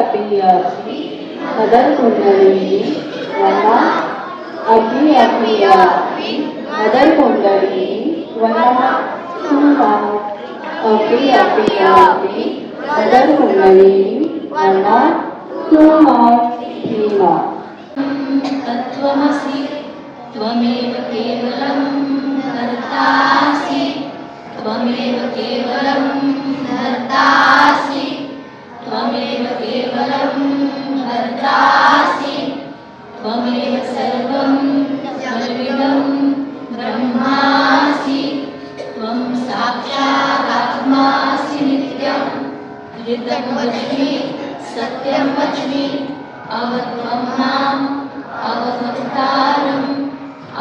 अपि अपि मदर कुंडलिनी वना अपि अपि अपि मदर कुंडलिनी वना सुमा अपि अपि अपि मदर कुंडलिनी वना सुमा भीमा तत्त्वमसि त्वमेव केवलं कर्तासि त्वमेव केवलं कर्तासि त्वमेव केवलं कर्तासि त्वमेव सर्वं जगदिदं ब्रह्मासि त्वं साक्षादात्मासि नित्यं ऋतं वच्मि सत्यं वच्मि अवत्वं माम् अवभक्तारम्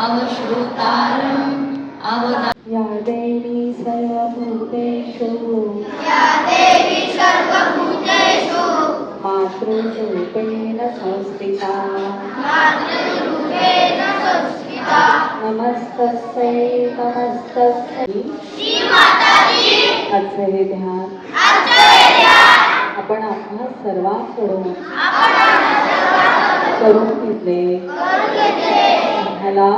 अवश्रोतारम् अवदा या देवी सर्वभूतेषु मातृरूपेण संस्थिता नमस्तस्यै नमस्तस्यै आजचे हे ध्यान आपण आम्हा सर्वांकडून करून घेतले ह्याला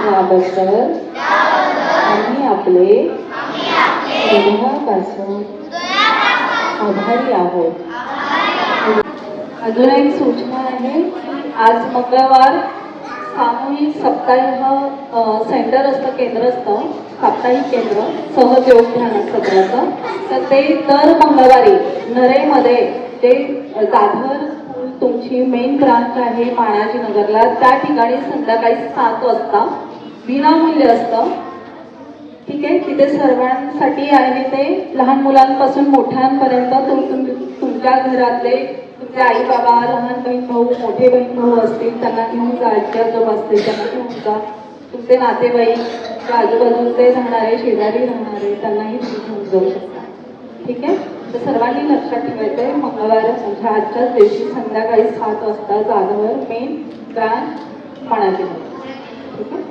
याबद्दल आम्ही आपले हृदयापासून आभारी आहोत. अजून एक सूचना आहे की आज मंगळवार सामूहिक साप्ताहिक सेंटर असतं, केंद्र असतं, साप्ताहिक केंद्र सहज योग ध्यान सत्राचं. तर ते दर मंगळवारी नरेमध्ये जे जाधवर स्कूल तुमची मेन ब्रांच आहे माणाजी नगरला, त्या ठिकाणी संध्याकाळी 7 वाजता विनामूल्य असतं. ठीक आहे, तिथे सर्वांसाठी आहे. ते लहान मुलांपासून मोठ्यांपर्यंत तुमच्या घरातले तुमचे आई बाबा, लहान बहीण भाऊ, मोठे बहीण भाऊ असतील त्यांना घेऊन जा, आजी आजोबा असतील त्यांना घेऊन जा, तुमचे नातेवाईक, आजूबाजूचे राहणारे, शेजारी राहणारे त्यांनाही तुम्ही घेऊन जाऊ शकता. ठीक आहे, तर सर्वांनी लक्षात ठेवायचं आहे मंगळवार म्हणजे आजच्याच दिवशी संध्याकाळी 7 वाजता जाधवर मेन ब्रांच माणाजी. ठीक आहे.